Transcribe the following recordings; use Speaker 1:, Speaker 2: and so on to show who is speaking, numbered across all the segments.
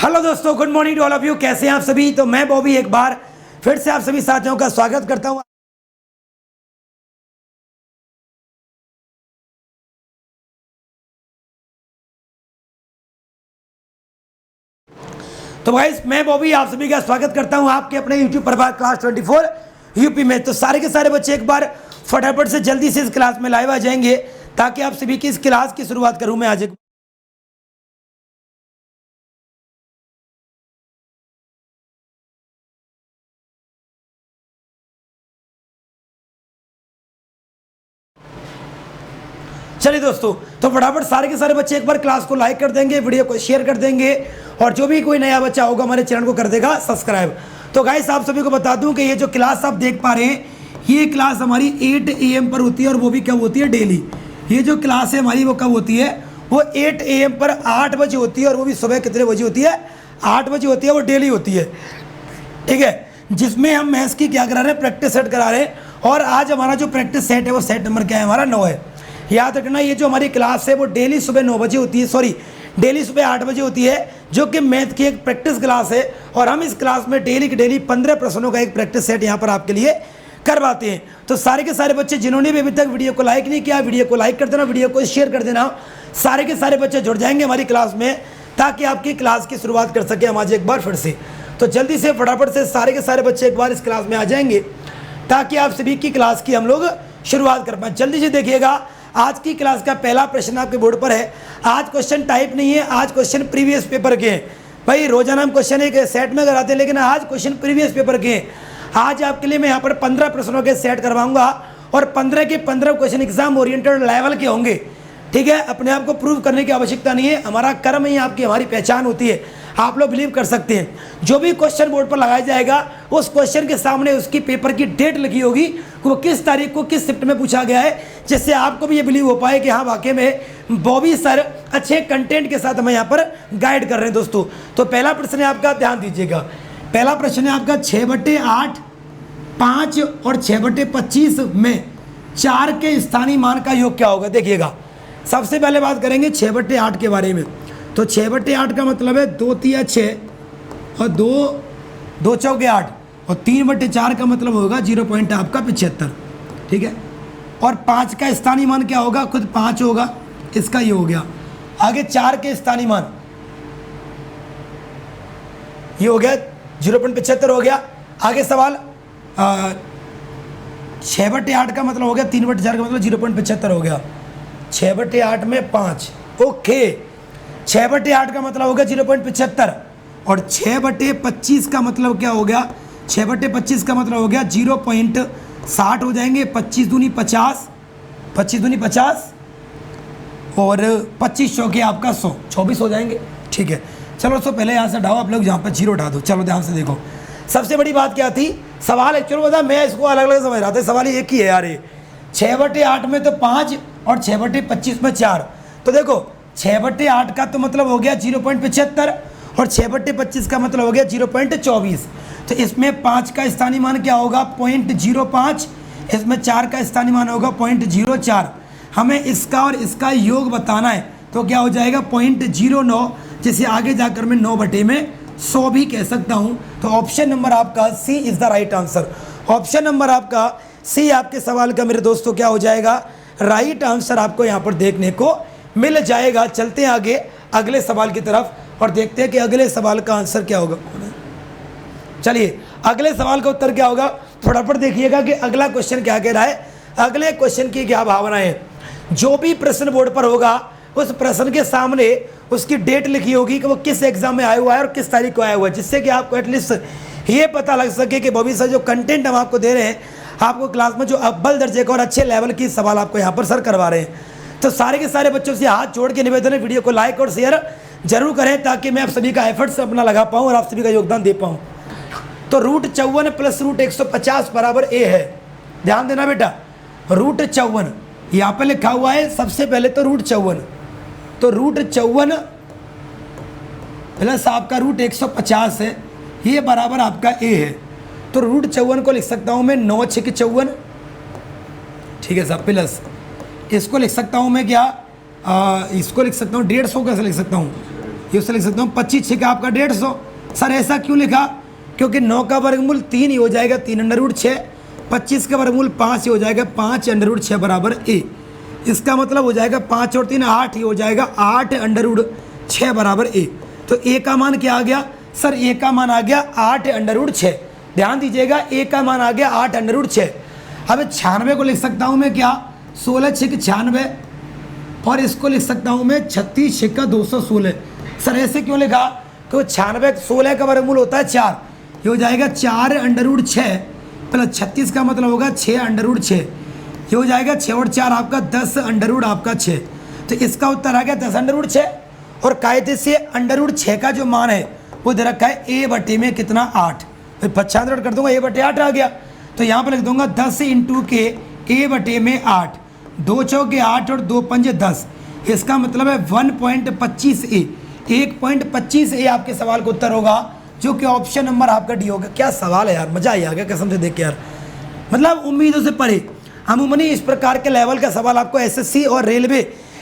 Speaker 1: Hello दोस्तों, good morning to all of you. कैसे हैं आप सभी? तो मैं बॉबी एक बार फिर से आप सभी साथियों का स्वागत करता हूं। तो गाइस, मैं बॉबी आप सभी का स्वागत करता हूं आपके अपने यूट्यूब प्रभात क्लास 24 यूपी में। तो सारे के सारे बच्चे एक बार फटाफट से जल्दी से इस क्लास में लाइव आ जाएंगे ताकि आप सभी की इस क्लास की शुरुआत करूं मैं आज। चलिए दोस्तों, तो फटाफट सारे के सारे बच्चे एक बार क्लास को लाइक कर देंगे, वीडियो को शेयर कर देंगे और जो भी कोई नया बच्चा होगा हमारे चैनल को कर देगा सब्सक्राइब। तो गाइस, आप सभी को बता दूं कि ये जो क्लास आप देख पा रहे हैं, ये क्लास हमारी 8 AM पर होती है और वो भी कब होती है? डेली। ये जो क्लास है हमारी वो कब होती है? वो 8 AM पर 8 बजे होती है और वो भी सुबह कितने बजे होती है? 8 बजे होती है। वो डेली होती है, ठीक है, जिसमें हम मैथ्स की क्या करा रहे हैं? प्रैक्टिस सेट करा रहे हैं। और आज हमारा जो प्रैक्टिस सेट है वो सेट नंबर क्या है? हमारा 9 है। याद रखना, ये जो हमारी क्लास है वो डेली सुबह 9 बजे होती है, सॉरी डेली सुबह 8 बजे होती है, जो कि मैथ की एक प्रैक्टिस क्लास है। और हम इस क्लास में डेली के डेली 15 प्रश्नों का एक प्रैक्टिस सेट यहाँ पर आपके लिए करवाते हैं। तो सारे के सारे बच्चे जिन्होंने भी अभी तक वीडियो को लाइक नहीं किया, वीडियो को लाइक कर देना, वीडियो को शेयर कर देना। सारे के सारे बच्चे जुड़ जाएंगे हमारी क्लास में ताकि आपकी क्लास की शुरुआत कर सके हम आज एक बार फिर से। तो जल्दी से फटाफट से सारे के सारे बच्चे एक बार इस क्लास में आ जाएंगे ताकि आप सभी की क्लास की हम लोग शुरुआत कर पाए। जल्दी से देखिएगा, आज की क्लास का पहला प्रश्न आपके बोर्ड पर है। आज क्वेश्चन टाइप नहीं है, आज क्वेश्चन प्रीवियस पेपर के हैं। भाई रोजाना हम क्वेश्चन एक सेट में कराते हैं, लेकिन आज क्वेश्चन प्रीवियस पेपर के हैं। आज आपके लिए मैं यहाँ पर 15 प्रश्नों के सेट करवाऊंगा और 15 के 15 क्वेश्चन एग्जाम ओरिएंटेड लेवल के होंगे, ठीक है। अपने आप को प्रूव करने की आवश्यकता नहीं है, हमारा कर्म ही आपकी हमारी पहचान होती है। आप लोग बिलीव कर सकते हैं, जो भी क्वेश्चन बोर्ड पर लगाया जाएगा उस क्वेश्चन के सामने उसकी पेपर की डेट लिखी होगी, वो किस तारीख को किस शिफ्ट में पूछा गया है, जिससे आपको भी ये बिलीव हो पाए कि हाँ वाकई में बॉबी सर अच्छे कंटेंट के साथ हमें यहाँ पर गाइड कर रहे हैं दोस्तों। तो पहला प्रश्न है आपका, ध्यान दीजिएगा। पहला प्रश्न है आपका 6/8, 5 और 6/25 में 4 के स्थानीय मान का योग क्या होगा? देखिएगा, सबसे पहले बात करेंगे 6/8 के बारे में। तो 6/8 का मतलब है 2 तिया 6 और 2 चौके 8 और 3/4 का मतलब होगा 0.75, ठीक है। और 5 का स्थानीय मान क्या होगा? खुद 5 होगा, इसका ये हो गया। आगे 4 के स्थानीय मान ये हो गया 0.75 हो गया। आगे सवाल 6/8 का मतलब हो गया 3/4 का मतलब 0.75 हो गया। 6/8 में 5, ओके। 6/8 का मतलब हो गया 0.75 और 6/25 का मतलब क्या हो गया? 6/25 का मतलब हो गया 0.60 हो जाएंगे। 25 दूनी 50, 25 दूनी 50 और 25 चौके आपका 100, 24 हो जाएंगे, ठीक है। चलो दोस्तों, पहले यहाँ से हटाओ, आप लोग यहाँ पर 0 उठा दो। चलो ध्यान से देखो, सबसे बड़ी बात क्या थी? सवाल एक्चुअल बता, मैं इसको अलग अलग समझ रहा था, सवाल एक ही है यार। ये 6/8 में तो 5 और 6/25 में 4। तो देखो 6/8 का तो मतलब हो गया 0.75 और 6/25 का मतलब हो गया 0.24। तो इसमें 5 का स्थानीय मान क्या होगा? 0.05। इसमें 4 का स्थानीय मान होगा 0.04। हमें इसका और इसका योग बताना है, तो क्या हो जाएगा? 0.09, जिसे आगे जाकर मैं 9/100 भी कह सकता हूँ। तो ऑप्शन नंबर आपका C is the right answer. Option number आपका सी आपके सवाल का मेरे दोस्तों क्या हो जाएगा? राइट आंसर आपको यहाँ पर देखने को मिल जाएगा। चलते हैं आगे अगले सवाल की तरफ और देखते हैं कि अगले सवाल का आंसर क्या होगा। चलिए, अगले सवाल का उत्तर क्या होगा? फटाफट देखिएगा कि अगला क्वेश्चन क्या कह रहा है। अगले क्वेश्चन की क्या भावना है? जो भी प्रश्न बोर्ड पर होगा उस प्रश्न के सामने उसकी डेट लिखी होगी कि वो किस एग्जाम में आया हुआ है और किस तारीख को आया हुआ है, जिससे कि आपको एटलीस्ट ये पता लग सके कि बॉबी सर जो कंटेंट हम आपको दे रहे हैं, आपको क्लास में जो अव्वल दर्जे का और अच्छे लेवल की सवाल आपको यहाँ पर सर करवा रहे हैं। तो सारे के सारे बच्चों से हाथ जोड़ के निवेदन है, वीडियो को लाइक और शेयर जरूर करें ताकि मैं आप सभी का एफर्ट्स अपना लगा पाऊँ और आप सभी का योगदान दे पाऊँ। तो √54 + √150 बराबर ए है। ध्यान देना बेटा, √54 यहाँ पे लिखा हुआ है। सबसे पहले तो √54, तो √54 प्लस आपका √150 है, ये बराबर आपका ए है। तो √54 को लिख सकता हूँ मैं 9 6 54, ठीक है साहब, प्लस इसको लिख सकता हूँ मैं क्या? इसको लिख सकता हूँ 150 कैसे लिख सकता हूँ? ये उससे लिख सकता हूँ 25 6 का आपका 150। सर ऐसा क्यों लिखा? क्योंकि 9 का वर्गमूल 3 ही हो जाएगा 3 अंडर रूट 6, 25 का वर्गमूल 5 ही हो जाएगा 5 अंडर रूट 6 बराबर a। इसका मतलब हो जाएगा 5 और 3 8 ही हो जाएगा 8 अंडर रूट 6 बराबर a। तो a का मान क्या आ गया? सर a का मान आ गया 8 अंडर रूट 6। ध्यान दीजिएगा a का मान आ गया 8 अंडर रूट 6। अब 96 को लिख सकता हूँ मैं क्या? 16 6 96, और इसको लिख सकता हूँ मैं 36 6 का 216। सर ऐसे क्यों लिखा? क्योंकि 96 16 का वर्गमूल होता है 4, ये हो जाएगा 4 अंडर रूट 6 प्लस 36 का मतलब होगा 6 अंडर रूट 6, ये हो जाएगा 6 और 4 आपका 10 अंडर रूट आपका 6। तो इसका उत्तर आ गया 10 अंडर रूट 6। और कायदे से अंडर रूट 6 का जो मान है वो दे रखा है a बटे में कितना 8, फिर 95 कर दूंगा a बटे 8 आ गया। तो यहाँ पर लिख दूंगा 10 इंटू के a बटे में 8, 2 चौके 8 और 2 पंजे 10, इसका मतलब है 1.25 a, 1.25 a आपके सवाल का उत्तर होगा, जो कि ऑप्शन नंबर आपका डी होगा। क्या सवाल है यार, मजा ही आ गया कसम से देख के यार, मतलब उम्मीदों से परे। अमूमन इस प्रकार के लेवल का सवाल आपको एसएससी और रेलवे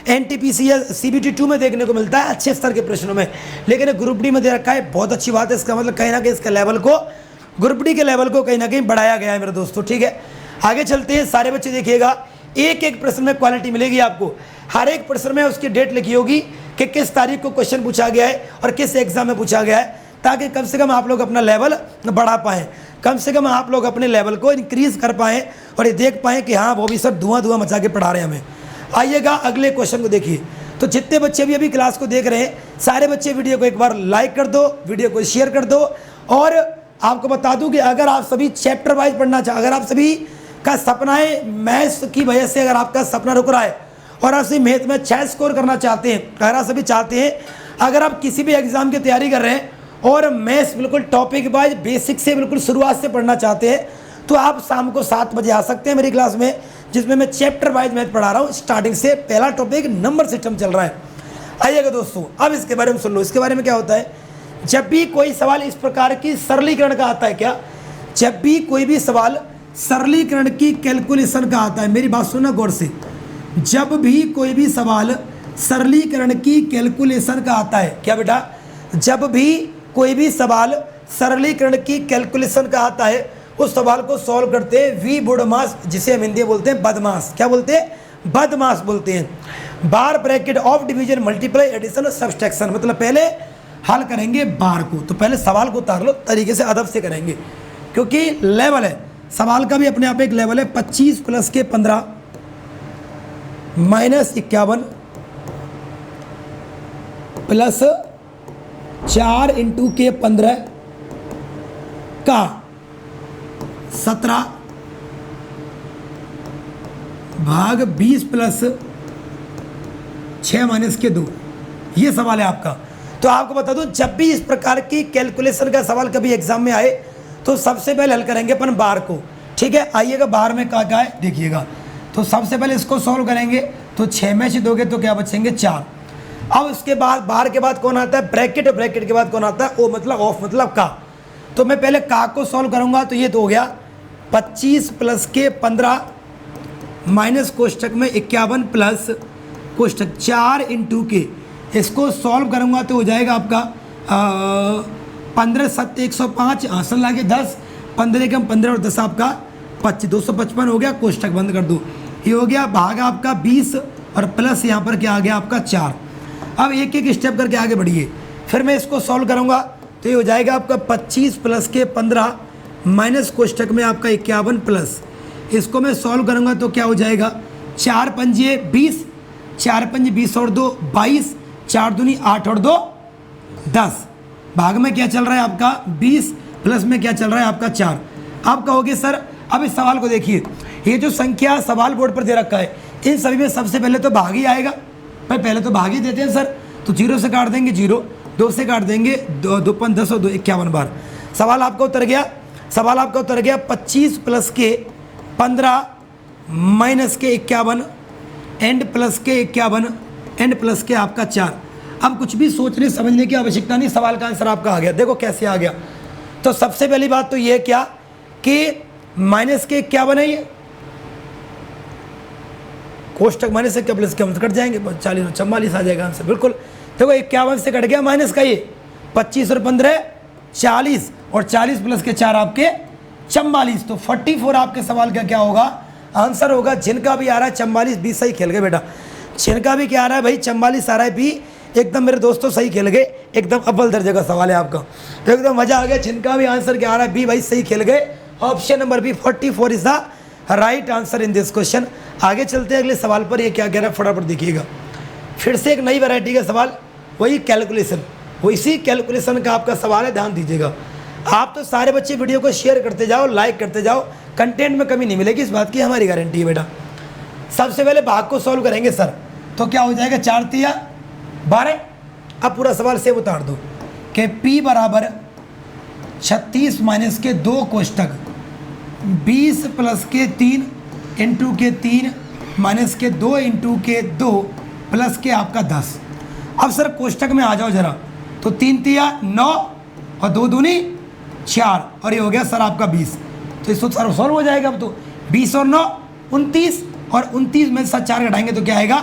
Speaker 1: एनटीपीसी या सीबीटी 2 में देखने को मिलता है अच्छे स्तर के प्रश्नों में, लेकिन ग्रुप डी में दे रखा है। बहुत अच्छी बात है, इसका मतलब कहीं ना कहीं इसका लेवल को, ग्रुप डी के लेवल को कहीं ना कहीं बढ़ाया गया है मेरे दोस्तों। ठीक है, आगे चलते हैं। सारे बच्चे देखिएगा, एक एक प्रश्न में क्वालिटी मिलेगी आपको। हर एक प्रश्न में उसकी डेट लिखी होगी कि किस तारीख को क्वेश्चन पूछा गया है और किस एग्जाम में पूछा गया है, ताकि कम से कम आप लोग अपना लेवल बढ़ा पाएँ, कम से कम आप लोग अपने लेवल को इंक्रीज कर पाएँ और ये देख पाएँ कि हाँ वो भी सर धुआं मचा के पढ़ा रहे हैं हमें। आइएगा अगले क्वेश्चन को देखिए। तो जितने बच्चे भी अभी क्लास को देख रहे हैं, सारे बच्चे वीडियो को एक बार लाइक कर दो, वीडियो को शेयर कर दो। और आपको बता दूं कि अगर आप सभी चैप्टर वाइज पढ़ना चाह, अगर आप सभी का सपना है मैथ्स की वजह से, अगर आपका सपना रुक रहा है और आप सभी मैथ में 6 स्कोर करना चाहते हैं, अगर आप सभी चाहते हैं, अगर आप किसी भी एग्जाम की तैयारी कर रहे हैं और मैथ्स बिल्कुल टॉपिक वाइज बेसिक से बिल्कुल शुरुआत से पढ़ना चाहते हैं, तो आप शाम को 7 बजे आ सकते हैं मेरी क्लास में, जिसमें मैं चैप्टर वाइज मैथ पढ़ा रहा हूँ। स्टार्टिंग से पहला टॉपिक नंबर सिस्टम चल रहा है। आइएगा दोस्तों, अब इसके बारे में सुन लो। इसके बारे में क्या होता है, जब भी कोई सवाल इस प्रकार की सरलीकरण का आता है, क्या जब भी कोई भी सवाल सरलीकरण की कैलकुलेशन का आता है, मेरी बात सुनना गौर से, जब भी कोई भी सवाल सरलीकरण की कैलकुलेशन का आता है, क्या बेटा, जब भी कोई भी सवाल सरलीकरण की कैलकुलेशन का आता है, उस सवाल को सॉल्व करते हैं वी बुडमास, जिसे हम हिंदी में बोलते हैं बदमाश। क्या बोलते हैं? बदमाश बोलते हैं। Bar bracket of division multiply addition subtraction, मतलब पहले हल करेंगे बार को, तो पहले सवाल को उतार लो, तरीके से अदब से करेंगे, क्योंकि लेवल है सवाल का भी अपने आप एक लेवल है। 25 प्लस के 15 माइनस 51 प्लस 4 इंटू के 15 का 17 भाग 20 प्लस 6 माइनस के 2, ये सवाल है आपका। तो आपको बता दूं, जब भी इस प्रकार की कैलकुलेशन का सवाल कभी एग्जाम में आए तो सबसे पहले हल करेंगे अपन बार को। ठीक है, आइएगा बार में क्या है देखिएगा। तो सबसे पहले इसको सॉल्व करेंगे, तो 6 में से दोगे तो क्या बचेंगे 4। अब उसके बाद बार के बाद कौन आता है? ब्रैकेट। ब्रैकेट के बाद कौन आता है? ओ मतलब ऑफ मतलब का। तो मैं पहले का को सॉल्व करूंगा, तो ये तो हो गया 25 प्लस के 15 माइनस कोष्ठक में 51 प्लस कोष्ठक 4 इंटू के, इसको सॉल्व करूंगा तो हो जाएगा आपका 15 7 105, आसन लागे 10, 15 कम 15 और 10 आपका 25, 255 हो गया। कोष्ठक बंद कर दो, ये हो गया भाग आपका 20 और प्लस यहाँ पर क्या आ गया आपका 4। अब एक एक स्टेप करके आगे बढ़िए, फिर मैं इसको सॉल्व करूंगा तो ये हो जाएगा आपका 25 प्लस के 15 माइनस कोष्ठक में आपका 51 प्लस, इसको मैं सॉल्व करूंगा तो क्या हो जाएगा 4 पंजे 20, 4 पंजे 20 और 2 22, 4 दूनी 8 और 2 10, भाग में क्या चल रहा है आपका 20 प्लस में क्या चल रहा है आपका 4। आप कहोगे सर अब इस सवाल को देखिए, ये जो संख्या सवाल बोर्ड पर दे रखा है, इन सभी में सबसे पहले तो भाग ही आएगा। भाई पहले तो भाग ही देते हैं सर, तो 0 से काट देंगे 0, 2 से काट देंगे 2 5 10 और 2 51 बार। सवाल आपका उतर गया, सवाल आपका उतर गया 25 प्लस के 15 माइनस के 51 एंड प्लस के 51 एंड प्लस के आपका 4। अब कुछ भी सोचने समझने की आवश्यकता नहीं, सवाल का आंसर आपका आ गया। देखो कैसे आ गया। तो सबसे पहली बात तो ये क्या कि माइनस के 51 है, ये कोष्ठक माइनस से क्या प्लस क्या कट जाएंगे 40 44 आ जाएगा आंसर। बिल्कुल देखो 51 से कट गया माइनस का ये 25 और 15 40 और 40 प्लस के 4 आपके 44। तो 44 आपके सवाल का क्या होगा आंसर होगा। जिनका भी आ रहा है 44 बी सही खेल गए बेटा। जिनका भी क्या आ रहा है भाई 44 आ रहा है बी, एकदम मेरे दोस्तों सही खेल गए, एकदम अव्वल दर्जे का सवाल है आपका, तो एकदम मजा आ गया। जिनका भी आंसर क्या आ रहा है बी भाई सही खेल गए। Option number B 44 is the right answer in this question. आगे चलते हैं अगले सवाल पर। ये क्या कह रहा है फटाफट देखिएगा। फिर से एक नई वैरायटी का सवाल, वही कैलकुलेशन, इसी कैलकुलेशन का आपका सवाल है, ध्यान दीजिएगा। आप तो सारे बच्चे वीडियो को शेयर करते जाओ, लाइक करते जाओ, कंटेंट में कमी नहीं मिलेगी, इस बात की हमारी गारंटी है बेटा। सबसे पहले भाग को सॉल्व करेंगे सर, तो क्या हो जाएगा 4 तिया 12। अब पूरा सवाल से उतार दो कि P बराबर 36 माइनस के 2 कोष्टक 20 प्लस के 3 इंटू के 3 माइनस के 2 इंटू के 2 प्लस के आपका 10। अब सर कोष्टक में आ जाओ जरा, तो 3 तिया 9 और 2 दूनी 4 और ये हो गया सर आपका 20। तो इसको सर सॉल्व हो जाएगा। अब तो 20 और 9 29 और 29 में से 4 घटाएंगे तो क्या आएगा,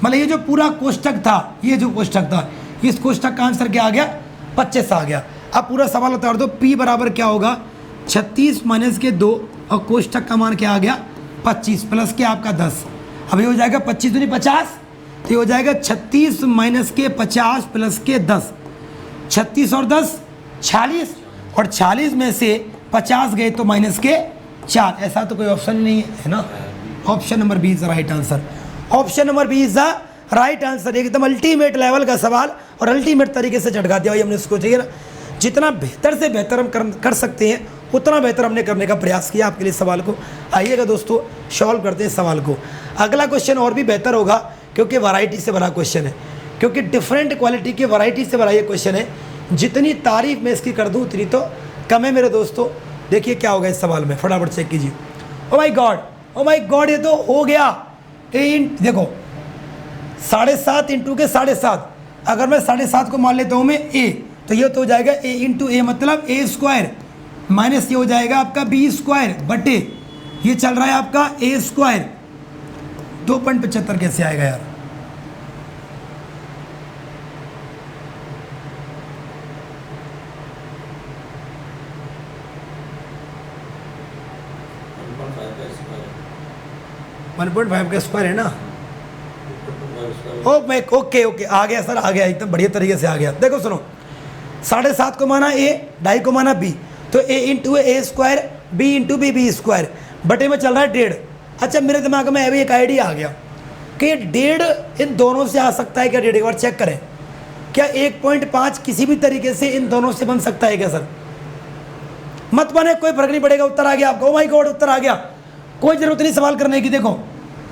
Speaker 1: मतलब ये जो पूरा कोष्टक था, ये जो कोष्टक था, इस कोष्टक का आंसर क्या आ गया 25 आ गया। अब पूरा सवाल उतार दो, P बराबर क्या होगा 36 माइनस के 2 और कोष्टक का मान क्या आ गया 25 प्लस के आपका 10। अब ये हो जाएगा 25 दूनी 50, तो ये हो जाएगा 36 माइनस के 50 प्लस के 10। 36 और 10 46 और 46 में से 50 गए तो माइनस के 4। ऐसा तो कोई ऑप्शन ही नहीं है ना। Option number B is the right answer. Option number B is the right answer. एकदम अल्टीमेट लेवल का सवाल और अल्टीमेट तरीके से चटका दिया भाई हमने इसको, चाहिए ना। जितना बेहतर से बेहतर हम कर सकते हैं उतना बेहतर हमने करने का प्रयास किया आपके लिए सवाल को। आइएगा दोस्तों सॉल्व करते हैं सवाल को। अगला क्वेश्चन और भी बेहतर होगा क्योंकि वैरायटी से भरा क्वेश्चन है, क्योंकि डिफरेंट क्वालिटी की वैरायटी से भरा ये क्वेश्चन है। जितनी तारीफ मैं इसकी कर दूँ उतनी तो कम है मेरे दोस्तों। देखिए क्या होगा इस सवाल में, फटाफट चेक कीजिए। ओ माय गॉड, ये तो हो गया देखो 7.5 इंटू के 7.5। अगर मैं 7.5 को मान लेता हूँ मैं a, तो ये तो हो जाएगा a इंटू ए, मतलब a स्क्वायर माइनस ये हो जाएगा आपका b स्क्वायर बटे ये चल रहा है आपका a स्क्वायर। 2.75 कैसे आएगा यार, .5 का स्क्वायर है ना। ओके आ गया सर, आ गया, एकदम बढ़िया तरीके से आ गया। देखो सुनो, 7.5 को माना a, 2.5 को माना b, तो a into A square b into B square बटे में चल रहा है 1.5। अच्छा मेरे दिमाग में अभी एक आइडिया आ गया कि 1.5 इन दोनों से आ सकता है क्या। 1.5 एक बार चेक करें, क्या 1.5 किसी भी तरीके से इन दोनों से बन सकता है क्या सर। मत बने, कोई फर्क नहीं पड़ेगा, उत्तर आ गया आपका। ओ माय गॉड, उत्तर आ गया, कोई जरूरत नहीं सवाल करने की। देखो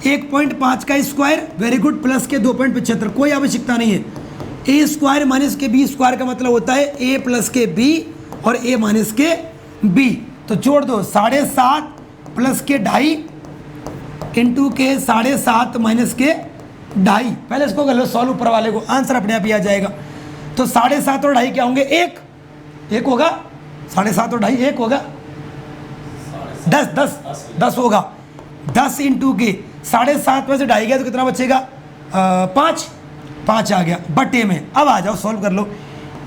Speaker 1: 1.5 का स्क्वायर, वेरी गुड, प्लस के 2.75, कोई आवश्यकता नहीं है। ए स्क्वायर माइनस के बी स्क्वायर का मतलब होता है ए प्लस के बी और ए माइनस के बी। तो जोड़ दो 7.5 प्लस के 2.5 इंटू के 7.5 माइनस के 2.5। पहले इसको कर लो सॉल्व, ऊपर वाले को आंसर अपने आप ही आ जाएगा। तो 7.5 और 2.5 क्या होंगे, एक होगा। 7.5 और 2.5 एक होगा, 10 होगा। 10 इंटू के 7.5 में से 2.5 गया तो कितना बचेगा 5 आ गया बटे में। अब आ जाओ सॉल्व कर लो।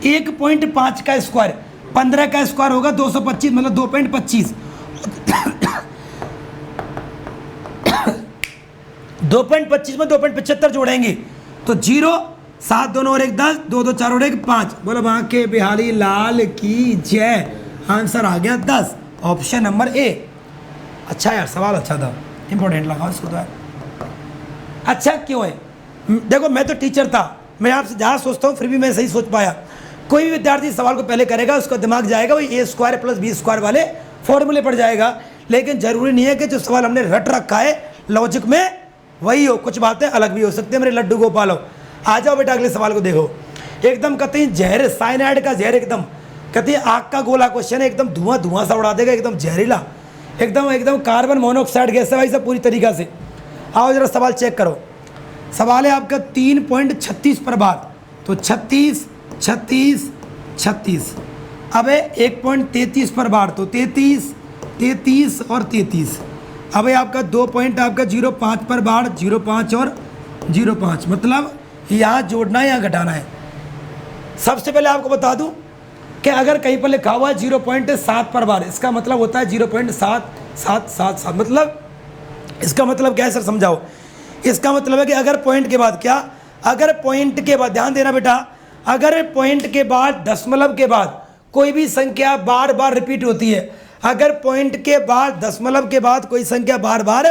Speaker 1: 1.5 का स्क्वायर 15 का स्क्वायर होगा 225, मतलब 2.25। 2.25 में 2.75 जोड़ेंगे तो 0, 7 दोनों और 1 10, 2 2 4 और 1 5। बोलो बांके बिहारी लाल की जय। आंसर आ गया 10, ऑप्शन नंबर ए। अच्छा यार सवाल अच्छा था, इंपॉर्टेंट लगा इसको तो यार। अच्छा क्यों है, देखो मैं तो टीचर था, मैं आपसे जहाँ सोचता हूँ फिर भी मैं सही सोच पाया। कोई भी विद्यार्थी सवाल को पहले करेगा उसका दिमाग जाएगा वही ए स्क्वायर प्लस बी स्क्वायर वाले फॉर्मूले पड़ जाएगा। लेकिन जरूरी नहीं है कि जो सवाल हमने रट रखा है लॉजिक में वही हो, कुछ बातें अलग भी हो सकती है। मेरे लड्डू गोपालो आ जाओ बेटा अगले सवाल को देखो। एकदम कहते हैं जहर, साइनाइड का जहर, एकदम कहते हैं आग का गोला क्वेश्चन है, एकदम धुआं सा उड़ा देगा, एकदम जहरीला, एकदम कार्बन मोनोऑक्साइड गैस है भाई सब पूरी तरीका से। आओ जरा सवाल चेक करो। सवाल है आपका 3.36 पर बार, तो 36 36 36। अब है 1.33 पर बार, तो 33 33 और 33। अब है आपका 2.05 पर बार, 0.5 और 0.5, मतलब यहाँ जोड़ना है, यहाँ घटाना है। सबसे पहले आपको बता दूं कि अगर कहीं पर लिखा हुआ है 0.7 पर बार, इसका मतलब होता है 0.7777। मतलब इसका मतलब क्या है सर, समझाओ। इसका मतलब है कि अगर पॉइंट के बाद क्या, अगर पॉइंट के बाद, ध्यान देना बेटा, अगर पॉइंट के बाद दशमलव के बाद कोई भी संख्या बार बार रिपीट होती है, अगर पॉइंट के बाद दशमलव के बाद कोई संख्या बार बार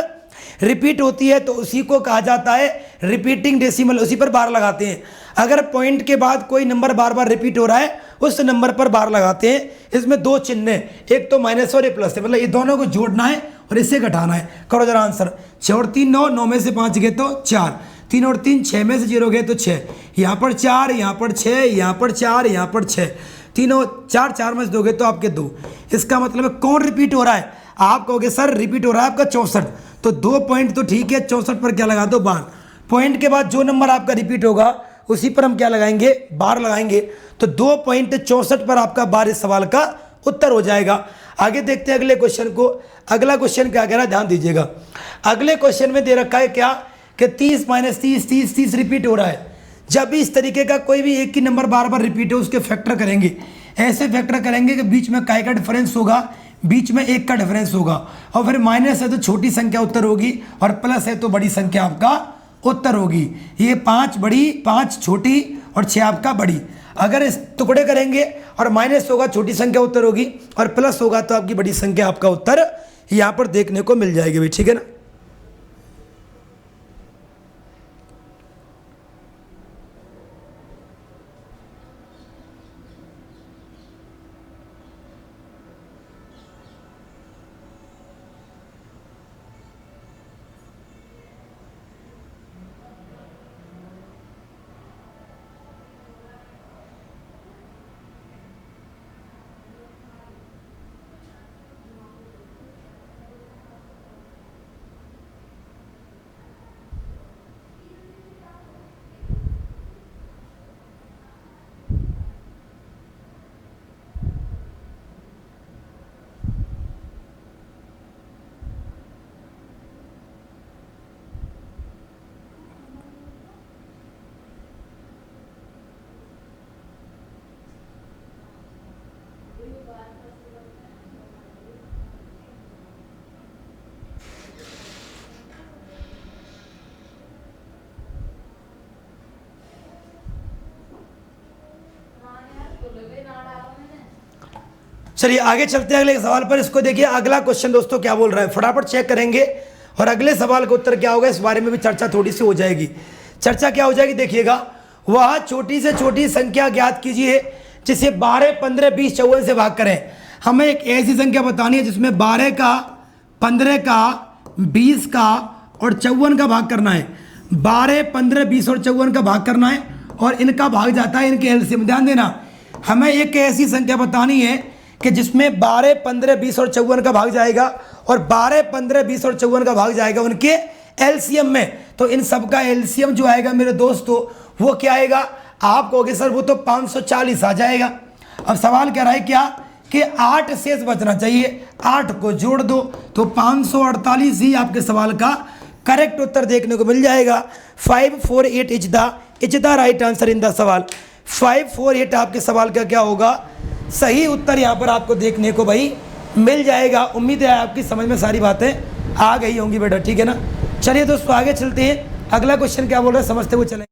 Speaker 1: रिपीट होती है तो उसी को कहा जाता है रिपीटिंग डेसिमल, उसी पर बार लगाते हैं। अगर पॉइंट के बाद कोई नंबर बार बार रिपीट हो रहा है उस नंबर पर बार लगाते हैं। इसमें दो चिन्ह है, एक तो माइनस और एक प्लस है, मतलब ये दोनों को जोड़ना है और इससे घटाना है। करो जरा आंसर। 6 और 3 9, 9 में से 5 गए तो 4, 3 और 3 6 में से 0 गए तो 6, यहाँ पर 4, यहाँ पर 6, यहाँ पर 4, यहाँ पर 6, 3 और 4, 4 में से 2 गए तो आपके 2। इसका मतलब है कौन रिपीट हो रहा है? आप कहोगे सर रिपीट हो रहा है आपका 64, तो 2 पॉइंट तो ठीक है, 64 पर क्या लगा दो, बार। पॉइंट के बाद जो नंबर आपका रिपीट होगा उसी पर हम क्या लगाएंगे, बार लगाएंगे। तो 2.64 पर आपका बार इस सवाल का उत्तर हो जाएगा। आगे देखते हैं अगले क्वेश्चन को। अगला क्वेश्चन क्या कह रहा है, ध्यान दीजिएगा। अगले क्वेश्चन में दे रखा है क्या कि 30 - 30 30 30 रिपीट हो रहा है। जब भी इस तरीके का कोई भी एक ही नंबर बार बार रिपीट हो उसके फैक्टर करेंगे, ऐसे फैक्टर करेंगे कि बीच में काय का डिफरेंस होगा, बीच में 1 का डिफरेंस होगा, और फिर माइनस है तो छोटी संख्या उत्तर होगी और प्लस है तो बड़ी संख्या आपका उत्तर होगी। ये 5 बड़ी, 5 छोटी और 6 आपका बड़ी। अगर इस टुकड़े करेंगे और माइनस होगा छोटी संख्या उत्तर होगी और प्लस होगा तो आपकी बड़ी संख्या आपका उत्तर यहाँ पर देखने को मिल जाएगी भाई, ठीक है ना। चलिए आगे चलते हैं अगले सवाल पर। इसको देखिए, अगला क्वेश्चन दोस्तों क्या बोल रहा है, फटाफट चेक करेंगे और अगले सवाल का उत्तर क्या होगा इस बारे में भी चर्चा थोड़ी सी हो जाएगी। चर्चा क्या हो जाएगी देखिएगा। वह छोटी से छोटी संख्या ज्ञात कीजिए जिसे 12, 15, 20, 54 से भाग करें। हमें एक ऐसी संख्या बतानी है जिसमें 12 का, 15 का, 20 का और 54 का भाग करना है। 12, 15, 20 और 54 का भाग करना है और इनका भाग जाता है इनके एलसीएम। ध्यान देना, हमें एक ऐसी संख्या बतानी है कि जिसमें 12, 15, 20 और 54 का भाग जाएगा और 12, 15, 20 और 54 का भाग जाएगा उनके एलसीएम में। तो इन सब का एलसीएम जो आएगा मेरे दोस्तों वो क्या आएगा, आप कहोगे सर वो तो 540 आ जाएगा। अब सवाल कह रहा है क्या कि 8 शेष बचना चाहिए, 8 को जोड़ दो तो 548 ही आपके सवाल का करेक्ट उत्तर देखने को मिल जाएगा। 548 is the right answer in the सवाल। 548 आपके सवाल का क्या होगा, सही उत्तर यहाँ पर आपको देखने को भाई मिल जाएगा। उम्मीद है आपकी समझ में सारी बातें आ गई होंगी बेटा, ठीक है ना। चलिए दोस्तों आगे चलते हैं। अगला क्वेश्चन क्या बोल रहा है समझते हुए चलें।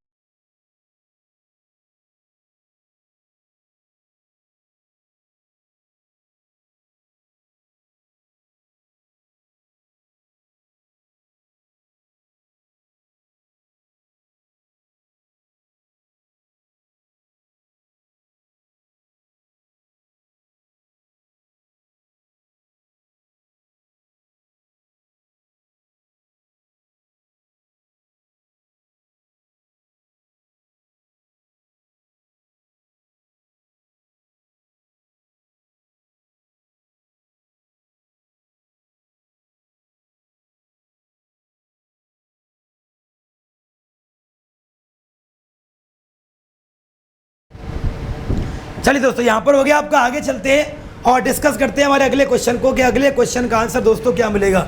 Speaker 1: चलिए दोस्तों यहाँ पर हो गया आपका। आगे चलते हैं और डिस्कस करते हैं हमारे अगले क्वेश्चन को कि अगले क्वेश्चन का आंसर दोस्तों क्या मिलेगा।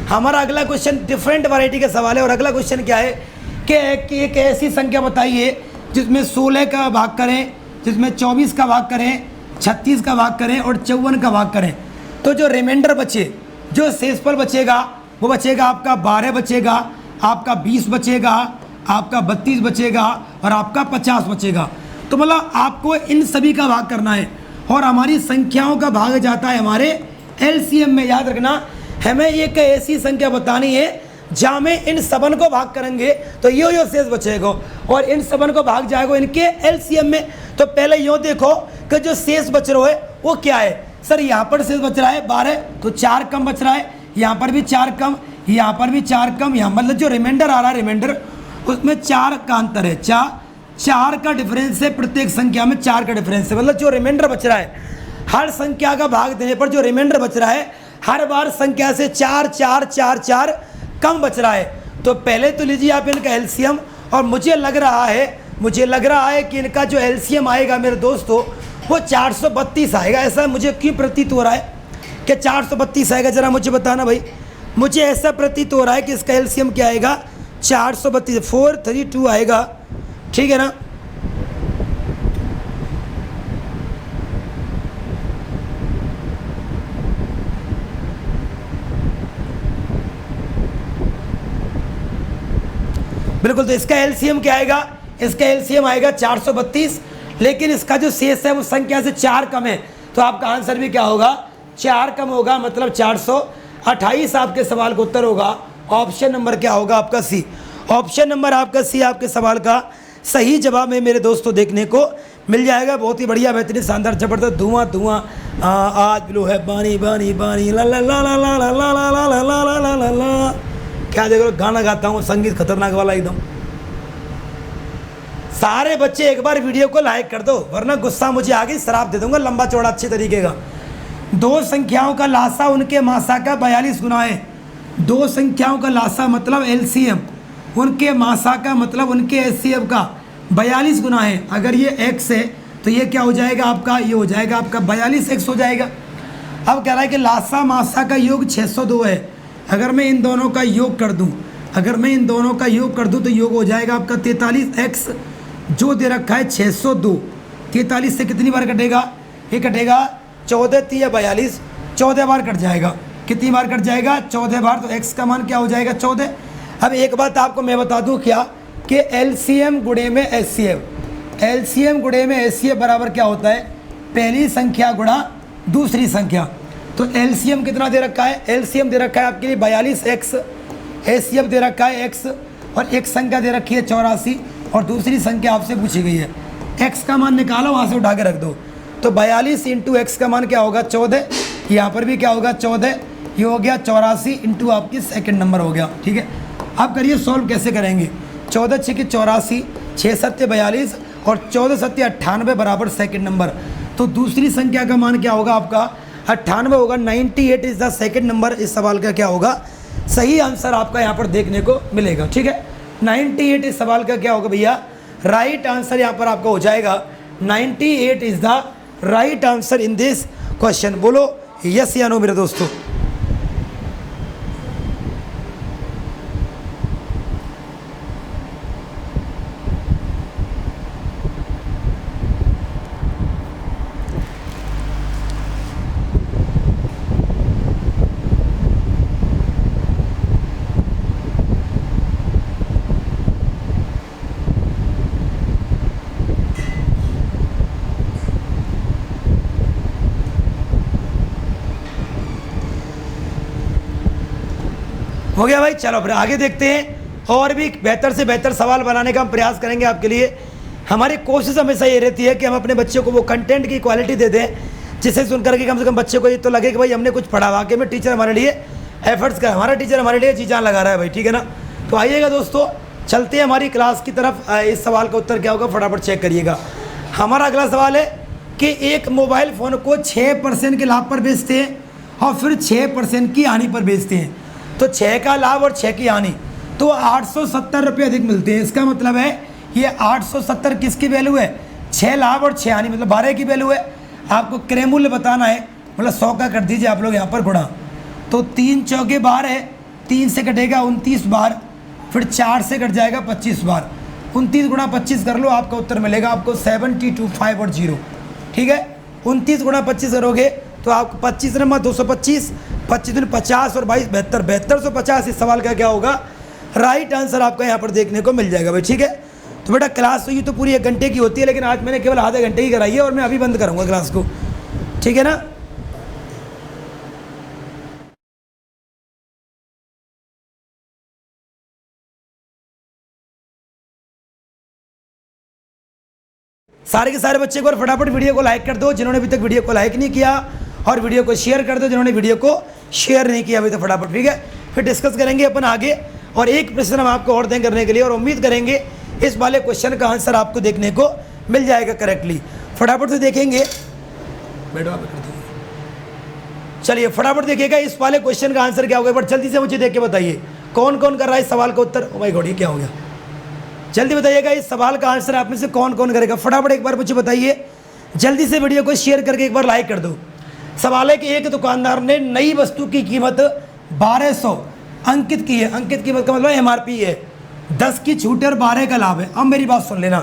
Speaker 1: हमारा अगला क्वेश्चन डिफरेंट वैरायटी का सवाल है और अगला क्वेश्चन क्या है कि एक ऐसी संख्या बताइए जिसमें 16 का भाग करें, जिसमें 24 का भाग करें, 36 का भाग करें और 54 का भाग करें। तो जो रिमाइंडर बचे, जो शेषफल बचेगा वो बचेगा आपका 12 बचेगा, आपका 20 बचेगा, आपका 32 बचेगा और आपका 50 बचेगा। तो मतलब आपको इन सभी का भाग करना है और हमारी संख्याओं का भाग जाता है हमारे एलसीएम में। याद रखना, हमें एक ऐसी संख्या बतानी है जहाँ में इन सबन को भाग करेंगे तो यो शेष बचेगा और इन सबन को भाग जाएगा इनके एलसीएम में। तो पहले यो देखो कि जो शेष बच रहा है वो क्या है। सर यहाँ पर शेष बच रहा है 12, तो 4 कम बच रहा है, यहाँ पर भी 4 कम, यहाँ पर भी 4 कम, यहाँ मतलब जो रिमाइंडर आ रहा है रिमाइंडर उसमें 4 का अंतर है, 4 का डिफरेंस है, प्रत्येक संख्या में 4 का डिफरेंस है। मतलब जो रिमाइंडर बच रहा है हर संख्या का भाग देने पर जो रिमाइंडर बच रहा है हर बार संख्या से 4 4 4 4 कम बच रहा है। तो पहले तो लीजिए आप इनका एलसीएम और मुझे लग रहा है कि इनका जो एलसीएम आएगा मेरे दोस्तों वो 432 आएगा। ऐसा मुझे क्यों प्रतीत हो रहा है कि 432 आएगा, ज़रा मुझे बताना भाई। मुझे ऐसा प्रतीत हो रहा है कि इसका एलसीएम क्या आएगा 432, 432 आएगा, ठीक है ना। बिल्कुल, तो इसका एलसीएम क्या आएगा, इसका एलसीएम आएगा 432, लेकिन इसका जो शेष है वो संख्या से 4 कम है। तो आपका आंसर भी क्या होगा 4 कम होगा, मतलब 428 आपके सवाल का उत्तर होगा। ऑप्शन नंबर क्या होगा आपका सी। ऑप्शन नंबर आपका सी आपके सवाल का सही जवाब में मेरे दोस्तों देखने को मिल जाएगा। बहुत ही बढ़िया, बेहतरीन, शानदार, जबरदस्त। धुआं धुआं आज ब्लू है बानी बानी बानी ला ला ला ला ला ला ला ला ला ला ला ला ला ला। क्या देखो गाना गाता हूँ, संगीत खतरनाक वाला एकदम। सारे बच्चे एक बार वीडियो को लाइक कर दो वरना गुस्सा मुझे आ गई, शराब दे दूंगा लंबा चौड़ा अच्छे तरीके का। दो संख्याओं का लासा उनके मासा का 42 गुना है। दो संख्याओं का लासा मतलब एलसीएम, उनके मासा का मतलब उनके एचसीएफ का 42 गुना है। अगर ये x है तो ये क्या हो जाएगा आपका, ये हो जाएगा आपका 42x हो जाएगा। अब कह रहा है कि लासा मासा का योग 602 है। अगर मैं इन दोनों का योग कर दूं, तो योग हो जाएगा आपका 43x जो दे रखा है 602। 43 से कितनी बार कटेगा, ये कटेगा 14 3 42, 14 बार कट जाएगा। कितनी बार कट जाएगा 14 बार। तो x का मान क्या हो जाएगा 14। अब एक बात आपको मैं बता दूं क्या कि एलसीएम गुणे में एचसीएफ, एलसीएम गुणे में एचसीएफ बराबर क्या होता है, पहली संख्या गुणा दूसरी संख्या। तो एलसीएम कितना दे रखा है, एलसीएम दे रखा है आपके लिए 42x, एचसीएफ दे रखा है x और एक संख्या दे रखी है 84 और दूसरी संख्या आपसे पूछी गई है। x का मान निकालो, वहाँ से उठा के रख दो। तो 42 इंटू एक्स का मान क्या होगा 14, यहाँ पर भी क्या होगा 14, ये हो गया 84 इंटू आपकी सेकंड नंबर हो गया। ठीक है, अब करिए सॉल्व कैसे करेंगे। 14 6 की 84, 6 7 42 और 14 7 98 बराबर सेकंड नंबर। तो दूसरी संख्या का मान क्या होगा आपका 98 होगा। 98 इज द सेकंड नंबर। इस सवाल का क्या होगा सही आंसर आपका यहाँ पर देखने को मिलेगा। ठीक है, 98 इस सवाल का क्या होगा भैया, राइट आंसर यहाँ पर आपका हो जाएगा। 98 is the right answer in this question. बोलो यस या नो मेरे दोस्तों। हो गया भाई, चलो फिर आगे देखते हैं और भी बेहतर से बेहतर सवाल बनाने का हम प्रयास करेंगे आपके लिए। हमारी कोशिश हमेशा ये रहती है कि हम अपने बच्चों को वो कंटेंट की क्वालिटी दे दें जिसे सुन करके कम से कम बच्चे को ये तो लगे कि भाई हमने कुछ पढ़ा। वाकई में टीचर हमारे लिए एफर्ट्स कर, हमारा टीचर हमारे लिए जी जान लगा रहा है भाई। ठीक है ना, तो आइएगा दोस्तों, चलते हैं हमारी क्लास की तरफ। इस सवाल का उत्तर क्या होगा फटाफट चेक करिएगा। हमारा अगला सवाल है कि एक मोबाइल फ़ोन को 6% के लाभ पर बेचते हैं और फिर 6% की हानि पर बेचते हैं। तो 6 का लाभ और 6 की हानि, तो 870 रुपये अधिक मिलते हैं। इसका मतलब है ये 870 किसकी वैल्यू है, 6 लाभ और 6 हानि, मतलब 12 की वैल्यू है। आपको क्रय मूल्य बताना है, मतलब 100 का कर दीजिए आप लोग यहाँ पर गुणा। तो 3 चौके 12 है, 3 से कटेगा 29 बार, फिर 4 से कट जाएगा 25 बार, 29 गुणा 25 कर लो, आपका उत्तर मिलेगा आपको 72 और 0। ठीक है, 29 गुणा 25 करोगे तो आपको 25 नंबर 225, 25 दिन 50 और 22 72, 7250 इस सवाल का क्या होगा राइट आंसर आपका यहाँ पर देखने को मिल जाएगा भाई। ठीक है, तो बेटा क्लास तो ये तो पूरी 1 घंटे की होती है, लेकिन आज मैंने केवल आधे घंटे की कराई है और मैं अभी बंद करूँगा क्लास को। ठीक है ना। सारे के सारे बच्चे एक बार फटाफट वीडियो को लाइक कर दो जिन्होंने अभी तक वीडियो को लाइक नहीं किया, और वीडियो को शेयर कर दो जिन्होंने वीडियो को शेयर नहीं किया अभी तक फटाफट। ठीक है, फिर डिस्कस करेंगे अपन आगे, और एक प्रश्न हम आपको और दें करने के लिए, और उम्मीद करेंगे इस वाले क्वेश्चन का आंसर आपको देखने को मिल जाएगा करेक्टली। फटाफट से देखेंगे, चलिए फटाफट देखिएगा इस वाले क्वेश्चन का आंसर क्या होगा, एक बार जल्दी से मुझे देख के बताइए कौन कौन कर रहा है इस सवाल का उत्तर। ओ माय गॉड, ये क्या हो गया, जल्दी बताइएगा इस सवाल का आंसर आप में से कौन कौन करेगा, फटाफट एक बार मुझे बताइए जल्दी से। वीडियो को शेयर करके एक बार लाइक कर दो। सवाल है कि एक दुकानदार ने नई वस्तु की कीमत 1200 अंकित की है। अंकित कीमत का मतलब एमआरपी है, 10 की छूट और 12 का लाभ है। अब मेरी बात सुन लेना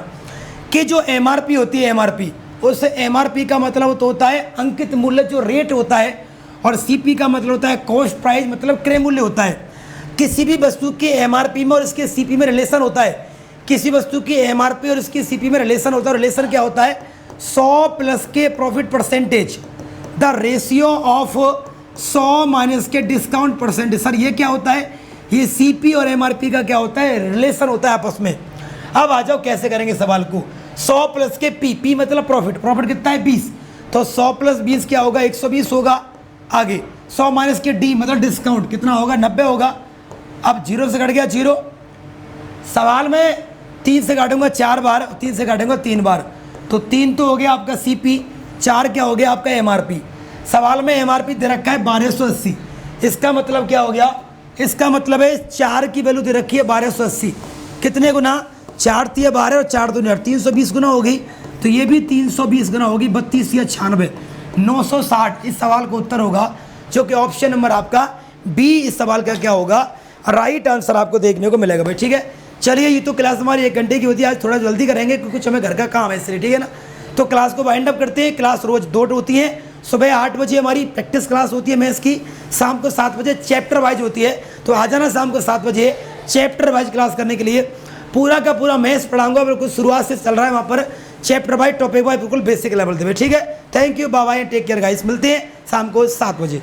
Speaker 1: कि जो एमआरपी होती है, एमआरपी, उस एमआरपी का मतलब तो होता है अंकित मूल्य, जो रेट होता है, और सीपी का मतलब होता है कॉस्ट प्राइस, मतलब क्रय मूल्य होता है। किसी भी वस्तु के एमआरपी में और इसके सीपी में रिलेशन होता है, किसी वस्तु की एमआरपी और इसकी सीपी में रिलेशन होता है। रिलेशन क्या होता है, 100 प्लस के profit percentage, the ratio of 100 minus के डिस्काउंट परसेंटेज। सर ये क्या होता है, ये सीपी और एमआरपी का क्या होता है, रिलेशन होता है आपस में। अब आ जाओ कैसे करेंगे सवाल को। 100 प्लस के पी मतलब प्रॉफिट, प्रॉफिट कितना है 20, तो 100 प्लस 20 क्या होगा 120 होगा। आगे 100 माइनस के डी मतलब डिस्काउंट कितना होगा 90 होगा। अब 0 से कट गया 0, सवाल में 3 से काटूंगा 4 बार, 3 से काटूंगा 3 बार, तो 3 तो हो गया आपका सीपी, 4 क्या हो गया आपका एमआरपी। सवाल में एमआरपी दे रखा है 1280, इसका मतलब क्या हो गया, इसका मतलब है 4 की वैल्यू दे रखी है 1280, कितने गुना 4 तिया 12 और 4 दूनी 8, 320 गुना होगी, तो ये भी 320 गुना होगी, 32 या 96, 960 इस सवाल का उत्तर होगा, जो कि ऑप्शन नंबर आपका बी इस सवाल का क्या होगा राइट आंसर आपको देखने को मिलेगा भाई। ठीक है, चलिए ये तो क्लास हमारी 1 घंटे की होती है, आज थोड़ा जल्दी करेंगे क्योंकि कुछ हमें घर का काम है इसलिए। ठीक है ना, तो क्लास को वाइंड अप करते हैं। क्लास रोज 2 होती है, सुबह 8 बजे हमारी प्रैक्टिस क्लास होती है मैथ्स की, शाम को 7 बजे चैप्टर वाइज होती है, तो आ जाना शाम को 7 बजे चैप्टर वाइज क्लास करने के लिए। पूरा का पूरा मैथ्स पढ़ाऊंगा, बिल्कुल शुरुआत से चल रहा है वहाँ पर चैप्टर वाइज, टॉपिक वाइज, बिल्कुल बेसिक लेवल पे। ठीक है, thank you, bye bye, take care guys, मिलते हैं शाम को 7 बजे।